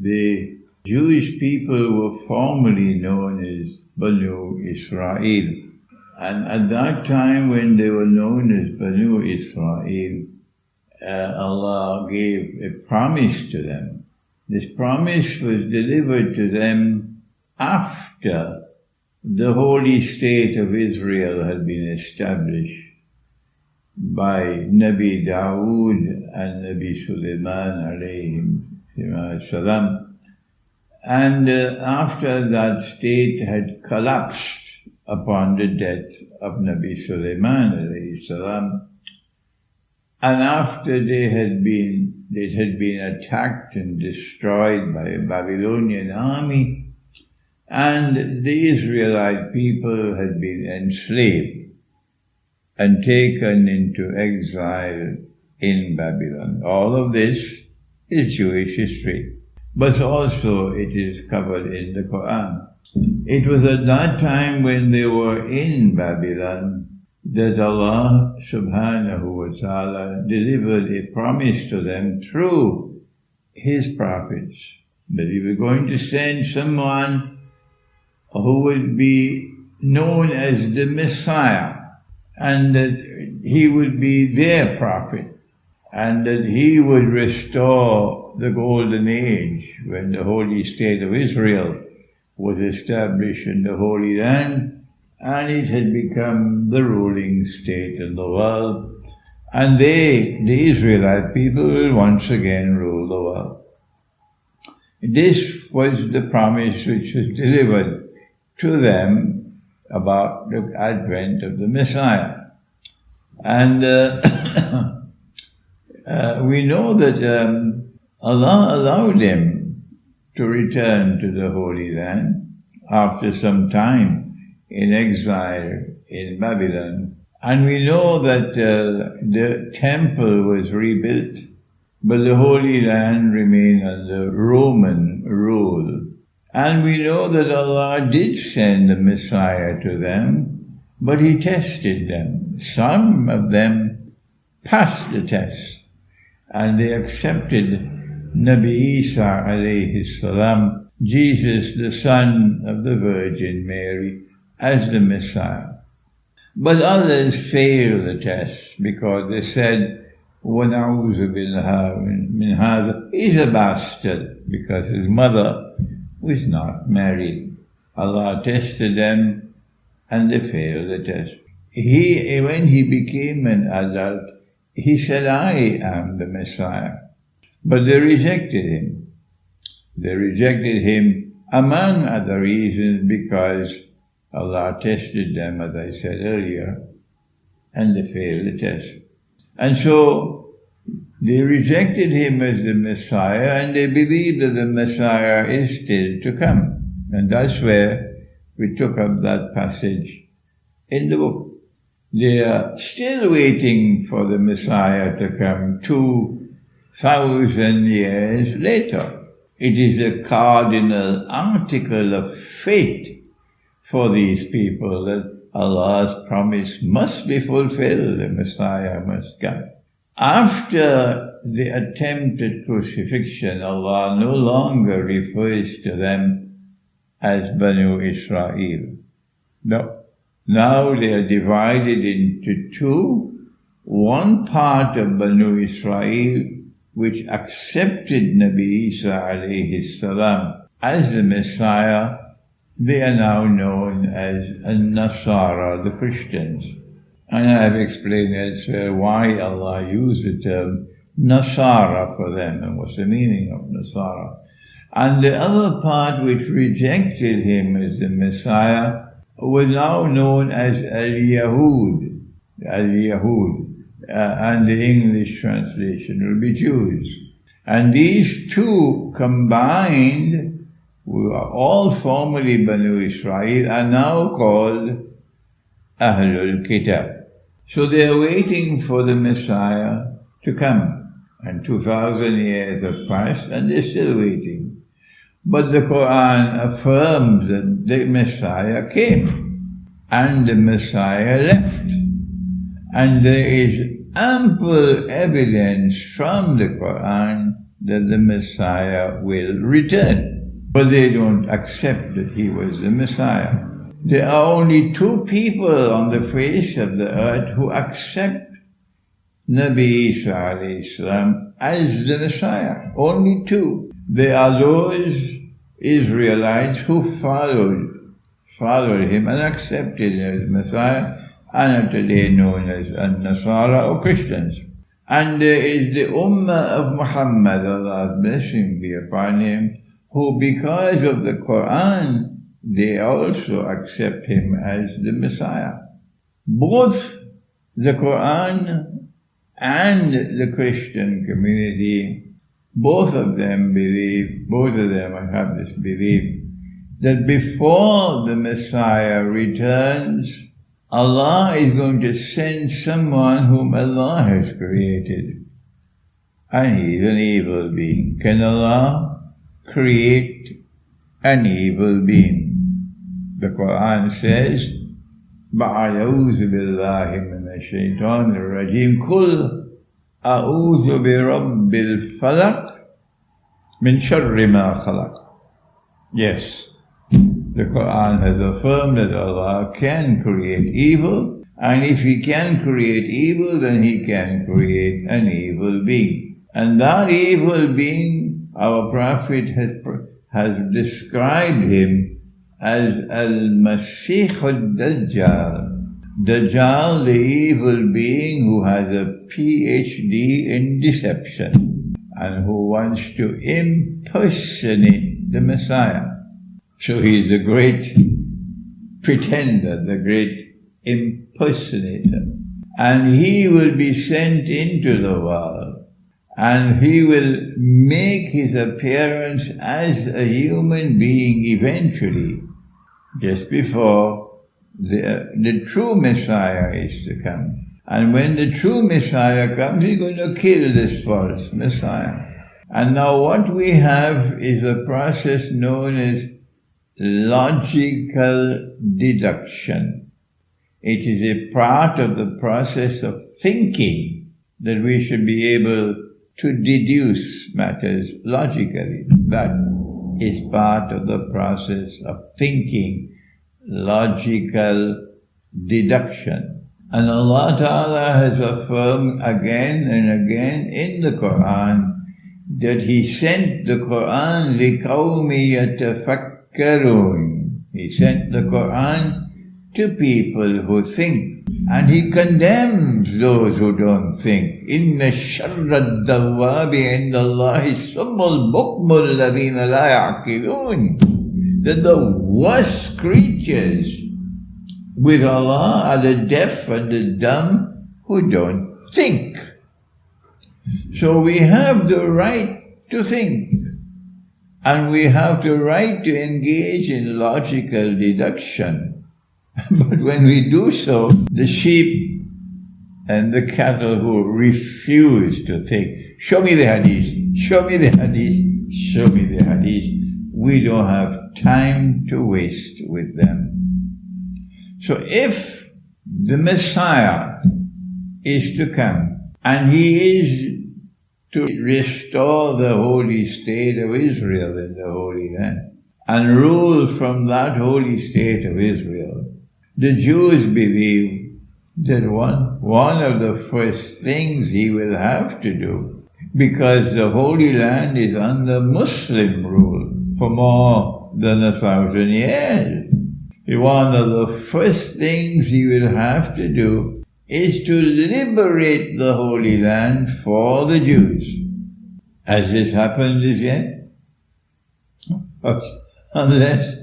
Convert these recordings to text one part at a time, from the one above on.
The Jewish people were formerly known as Banu Israel. And at that time when they were known as Banu Israel, Allah gave a promise to them. This promise was delivered to them after the holy state of Israel had been established by Nabi Dawood and Nabi Sulaiman alayhim salam. And after that state had collapsed upon the death of Nabi Sulaiman alayhi salam, and after it had been attacked and destroyed by a Babylonian army, and the Israelite people had been enslaved and taken into exile in Babylon. All of this is Jewish history, but also it is covered in the Quran. It was at that time when they were in Babylon that Allah subhanahu wa ta'ala delivered a promise to them through His prophets, that He was going to send someone who would be known as the Messiah, and that He would be their prophet, and that He would restore the golden age when the holy state of Israel was established in the Holy Land, and it had become the ruling state in the world, and the Israelite people, will once again rule the world. This was the promise which was delivered to them about the advent of the Messiah. And we know that Allah allowed them to return to the Holy Land after some time in exile in Babylon. And we know that the temple was rebuilt, but the Holy Land remained under Roman rule. And we know that Allah did send the Messiah to them, but He tested them. Some of them passed the test, and they accepted Nabi Isa alayhi salam, Jesus, the son of the Virgin Mary, as the Messiah. But others failed the test because they said, وَنَعُوذُ بِاللَّهِ مِنْ هَذَا, he's a bastard, because his mother was not married. Allah tested them and they failed the test. When he became an adult, he said, I am the Messiah. But they rejected him. They rejected him, among other reasons, because Allah tested them, as I said earlier, and they failed the test. And so they rejected him as the Messiah, and they believe that the Messiah is still to come. And that's where we took up that passage in the book. They are still waiting for the Messiah to come 2,000 years later. It is a cardinal article of faith for these people that Allah's promise must be fulfilled, the Messiah must come. After the attempted crucifixion, Allah no longer refers to them as Banu Israel. No. Now they are divided into two. One part of Banu Israel, which accepted Nabi Isa alayhi salam as the Messiah, they are now known as Nasara, the Christians. And I have explained elsewhere why Allah used the term Nasara for them and what's the meaning of Nasara. And the other part which rejected him as the Messiah was now known as Al-Yahud, and the English translation will be Jews. And these two combined, who are all formerly Banu Israel, are now called Ahlul Kitab. So they are waiting for the Messiah to come. And 2,000 years have passed and they're still waiting. But the Quran affirms that the Messiah came and the Messiah left. And there is ample evidence from the Quran that the Messiah will return. But they don't accept that he was the Messiah. There are only two people on the face of the earth who accept Nabi Isa alayhi salam as the Messiah. Only two. They are those Israelites who followed him and accepted him as Messiah, and are today known as Nasara or Christians. And there is the Ummah of Muhammad, Allah's blessing be upon him, who because of the Quran, they also accept him as the Messiah. Both the Quran and the Christian community, both of them have this belief that before the Messiah returns, Allah is going to send someone whom Allah has created. And he is an evil being. Can Allah create an evil being? The Quran says, بَعَوْذُ بِاللَّهِ مِنَ الشَّيْطَانِ الرَّجِيمِ قُلْ أَعُوذُ بِرَبِّ الْفَلَقِ مِنْ شَرِّ مَا خَلَقَ. Yes, the Quran has affirmed that Allah can create evil, and if He can create evil, then He can create an evil being. And that evil being, our Prophet has described him as Al-Masih al-Dajjal. Dajjal, the evil being who has a PhD in deception and who wants to impersonate the Messiah. So he is the great pretender, the great impersonator. And he will be sent into the world, and he will make his appearance as a human being eventually, just before the true Messiah is to come. And when the true Messiah comes, he's going to kill this false Messiah. And now what we have is a process known as logical deduction. It is a part of the process of thinking that we should be able to deduce matters logically. That is part of the process of thinking, logical deduction. And Allah Ta'ala has affirmed again and again in the Quran that He sent the Quran لِقَوْمِ يَتَفَكَّرُونَ. He sent the Quran to people who think, and He condemns those who don't think. إِنَّ الشَّرَّ الدَّوَّابِ عِنْدَ اللَّهِ الصُّمُّ الْبُكْمُ الَّذِينَ لَا يَعْقِلُونَ. That the worst creatures with Allah are the deaf and the dumb who don't think. So we have the right to think, and we have the right to engage in logical deduction. But when we do so, the sheep and the cattle who refuse to think, show me the hadith, show me the hadith, show me the hadith, we don't have time to waste with them. So if the Messiah is to come, and He is to restore the holy state of Israel in the Holy Land, and rule from that holy state of Israel, the Jews believe that one of the first things He will have to do, because the Holy Land is under Muslim rule for more than 1,000 years, one of the first things He will have to do is to liberate the Holy Land for the Jews. Has this happened as yet? Unless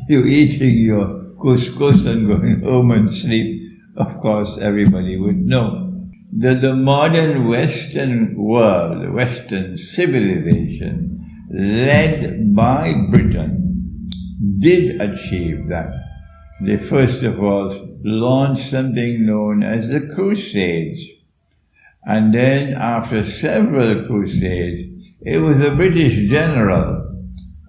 you're eating your couscous and going home and sleep, of course everybody would know that the modern Western world, the Western civilization, led by Britain, did achieve that. They first of all launched something known as the Crusades. And then after several Crusades, it was a British general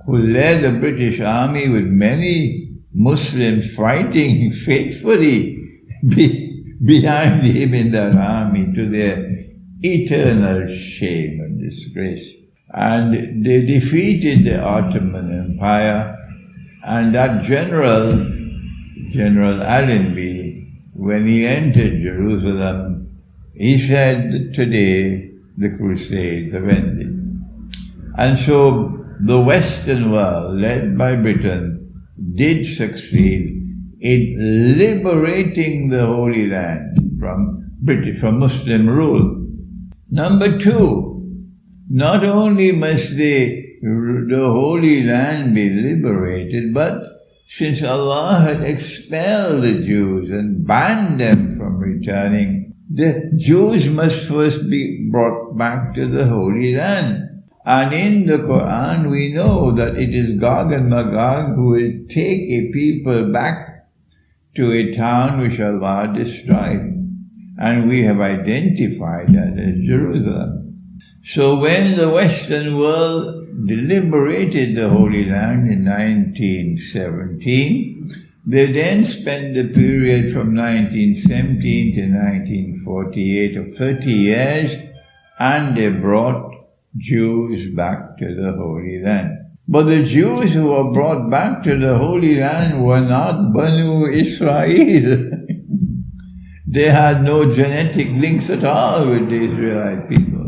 who led a British army with many Muslims fighting faithfully behind him in that army, to their eternal shame and disgrace. and they defeated the Ottoman Empire, and that General Allenby, when he entered Jerusalem, he said that today the Crusades have ended. And so the Western world, led by Britain, did succeed in liberating the Holy Land from Muslim rule. Number two, not only must the Holy Land be liberated, but since Allah had expelled the Jews and banned them from returning, the Jews must first be brought back to the Holy Land. And in the Quran we know that it is Gog and Magog who will take a people back to a town which Allah destroyed. And we have identified that as Jerusalem. So when the Western world liberated the Holy Land in 1917, they then spent the period from 1917 to 1948 of 30 years, and they brought Jews back to the Holy Land. But the Jews who were brought back to the Holy Land were not Banu Israel. They had no genetic links at all with the Israelite people.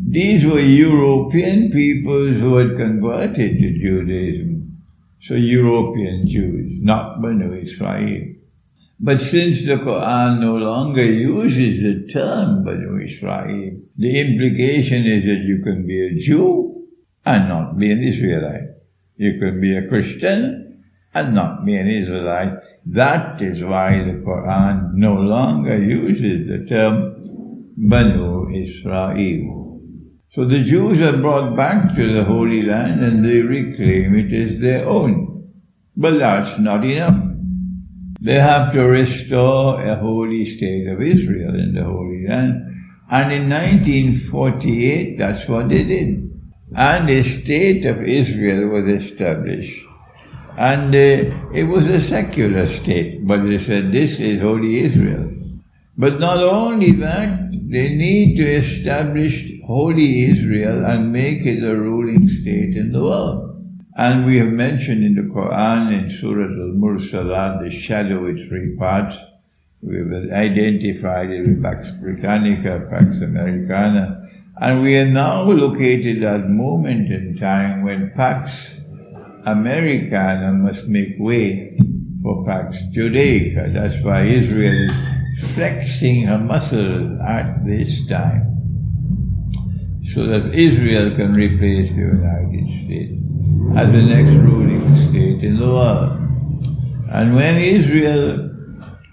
These were European peoples who had converted to Judaism. So European Jews, not Banu Israel. But since the Quran no longer uses the term Banu Israel, the implication is that you can be a Jew and not be an Israelite. You can be a Christian and not be an Israelite. That is why the Quran no longer uses the term Banu Israel. So the Jews are brought back to the Holy Land and they reclaim it as their own. But that's not enough. They have to restore a holy state of Israel in the Holy Land. And in 1948, that's what they did. And a state of Israel was established. And it was a secular state, but they said this is Holy Israel. But not only that, they need to establish Holy Israel and make it a ruling state in the world. And we have mentioned in the Quran, in Surah Al-Mursalat, the shadowy three parts. We have identified it with Pax Britannica, Pax Americana. And we are now located at that moment in time when Pax Americana must make way for Pax Judaica. That's why Israel is flexing her muscles at this time, so that Israel can replace the United States as the next ruling state in the world. And when Israel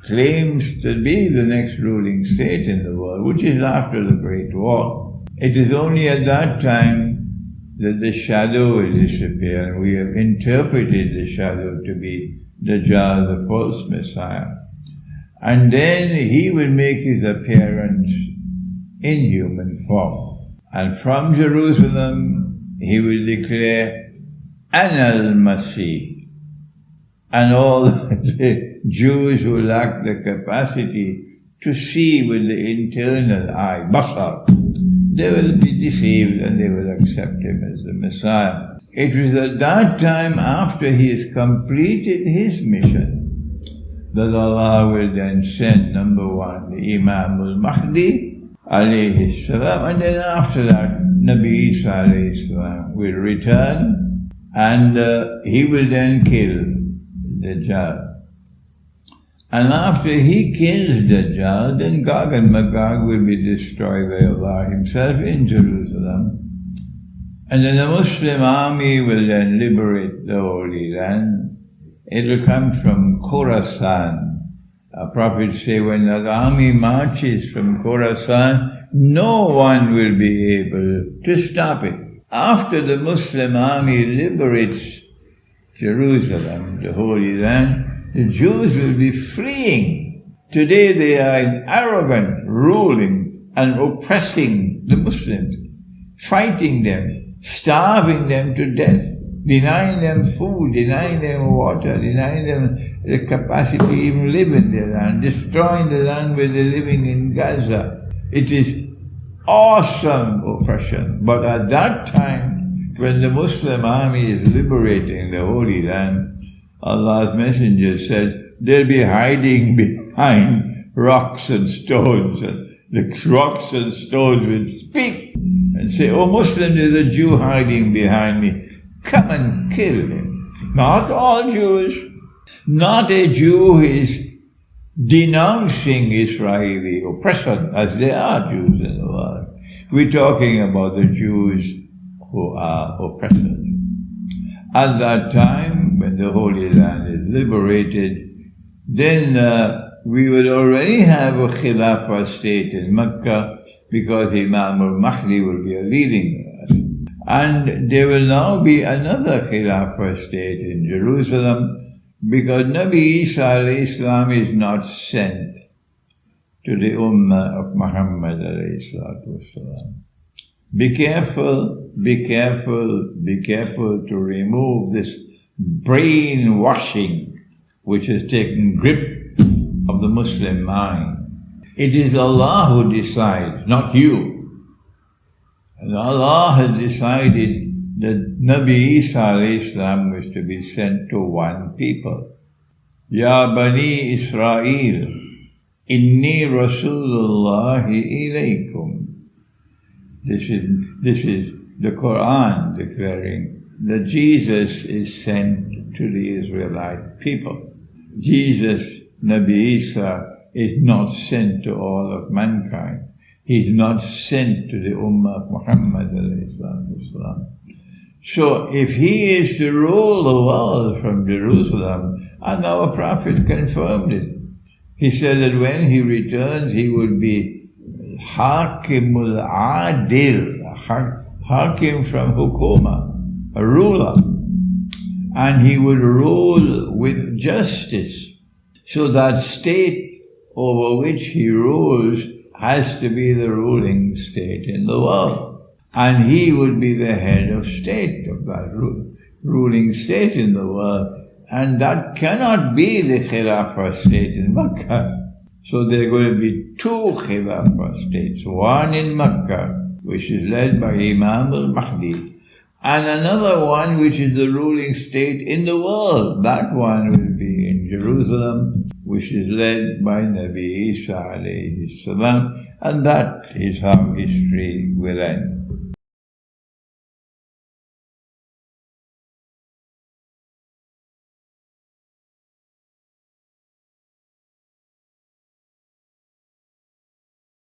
claims to be the next ruling state in the world, which is after the Great War, it is only at that time that the shadow will disappear, and we have interpreted the shadow to be Dajjal, the false Messiah. And then he will make his appearance in human form. And from Jerusalem, he will declare, Ana al-Masih. And all the Jews who lack the capacity to see with the internal eye, basar, they will be deceived and they will accept him as the Messiah. It was at that time, after he has completed his mission, that Allah will then send, number one, the Imam al-Mahdi, alayhi salam, and then after that, Nabi Isa alayhi salam will return, and he will then kill Dajjal. And after he kills Dajjal, then Gog and Magog will be destroyed by Allah himself in Jerusalem. And then the Muslim army will then liberate the Holy Land. It will come from Khorasan. Prophets say when that army marches from Khorasan, no one will be able to stop it. After the Muslim army liberates Jerusalem, the Holy Land, the Jews will be fleeing. Today they are arrogant, ruling and oppressing the Muslims, fighting them, starving them to death, denying them food, denying them water, denying them the capacity to even live in their land, destroying the land where they're living in Gaza. It is awesome oppression. But at that time, when the Muslim army is liberating the Holy Land, Allah's Messenger said, they'll be hiding behind rocks and stones, and the rocks and stones will speak and say, oh Muslim, there's a Jew hiding behind me. Come and kill him. Not all Jews. Not a Jew is denouncing Israeli oppression, as there are Jews in the world. We're talking about the Jews who are oppressors. At that time, when the Holy Land is liberated, then we would already have a Khilafah state in Mecca, because Imam al-Mahdi will be leading us. And there will now be another Khilafah state in Jerusalem, because Nabi Isa alayhi salam is not sent to the Ummah of Muhammad alayhi salatu wasalam. Be careful, be careful, be careful to remove this brainwashing which has taken grip of the Muslim mind. It is Allah who decides, not you. And Allah has decided that Nabi Isa alayhi salam was to be sent to one people. Ya Bani Israel, inni Rasulullahi ilaykum. This is the Quran declaring that Jesus is sent to the Israelite people. Jesus, Nabi Isa, is not sent to all of mankind. He's not sent to the Ummah of Muhammad alayhi salatu. So if he is to rule the world from Jerusalem, and our Prophet confirmed it, he said that when he returns, he would be Hakimul Adil, Hakim from Hukuma, a ruler, and he would rule with justice. So that state over which he rules has to be the ruling state in the world. And he would be the head of state of that ruling state in the world. And that cannot be the Khilafah state in Mecca. So there are going to be two Khilafah states. One in Mecca, which is led by Imam al-Mahdi, and another one which is the ruling state in the world. That one will be in Jerusalem, which is led by Nabi Isa alayhi salam. And that is how history will end.